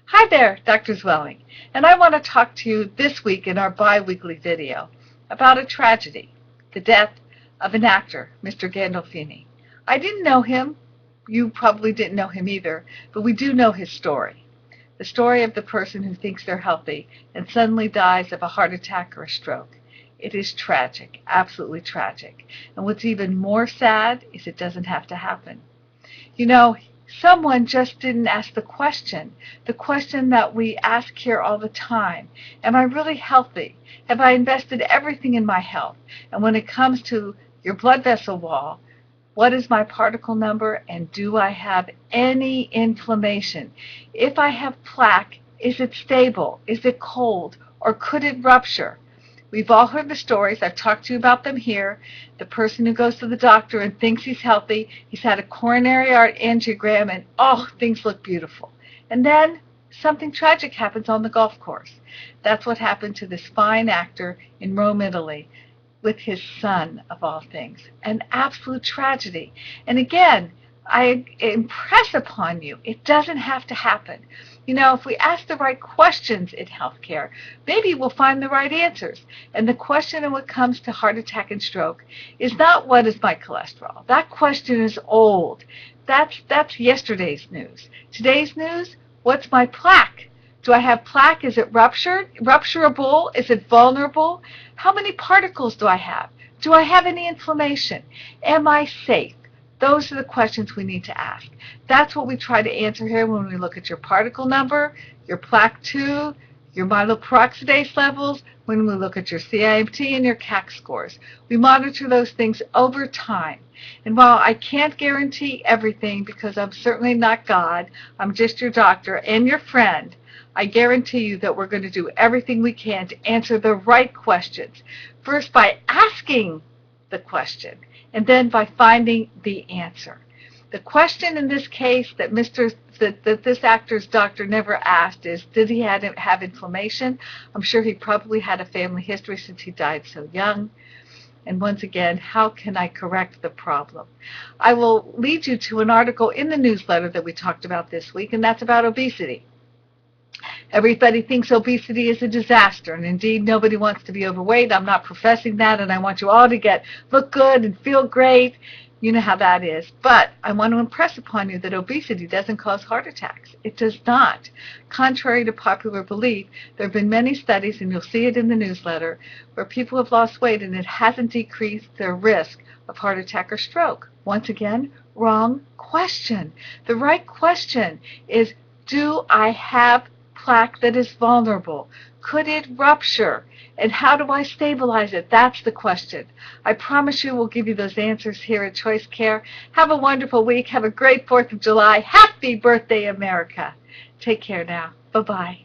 Hi there, Dr. Zwelling, and I want to talk to you this week in our bi-weekly video about a tragedy, the death of an actor, Mr. Gandolfini. I didn't know him. You probably didn't know him either, but we do know his story. The story of the person who thinks they're healthy and suddenly dies of a heart attack or a stroke. It is tragic, absolutely tragic. And what's even more sad is it doesn't have to happen. You know, someone just didn't ask the question that we ask here all the time. Am I really healthy? Have I invested everything in my health? And when it comes to your blood vessel wall, what is my particle number, and do I have any inflammation? If I have plaque, is it stable? Is it cold? Or could it rupture? We've all heard the stories. I've talked to you about them here. The person who goes to the doctor and thinks he's healthy, he's had a coronary artery angiogram, and oh, things look beautiful. And then something tragic happens on the golf course. That's what happened to this fine actor in Rome, Italy, with his son, of all things. An absolute tragedy. And again, I impress upon you, it doesn't have to happen. You know, if we ask the right questions in healthcare, maybe we'll find the right answers. And the question when it comes to heart attack and stroke is not what is my cholesterol. That question is old. That's yesterday's news. Today's news, what's my plaque? Do I have plaque? Is it rupturable? Is it vulnerable? How many particles do I have? Do I have any inflammation? Am I safe? Those are the questions we need to ask. That's what we try to answer here when we look at your particle number, your plaque 2, your myeloperoxidase levels, when we look at your CIMT and your CAC scores. We monitor those things over time. And while I can't guarantee everything because I'm certainly not God, I'm just your doctor and your friend, I guarantee you that we're going to do everything we can to answer the right questions. First by asking the question, and then by finding the answer. The question in this case that this actor's doctor never asked is, did he have inflammation? I'm sure he probably had a family history since he died so young. And once again, how can I correct the problem? I will lead you to an article in the newsletter that we talked about this week, and that's about obesity. Everybody thinks obesity is a disaster, and indeed nobody wants to be overweight. I'm not professing that, and I want you all to look good and feel great. You know how that is. But I want to impress upon you that obesity doesn't cause heart attacks. It does not. Contrary to popular belief, there have been many studies, and you'll see it in the newsletter, where people have lost weight and it hasn't decreased their risk of heart attack or stroke. Once again, wrong question. The right question is, do I have plaque that is vulnerable? Could it rupture? And how do I stabilize it? That's the question. I promise you we'll give you those answers here at Choice Care. Have a wonderful week. Have a great 4th of July. Happy birthday, America. Take care now. Bye-bye.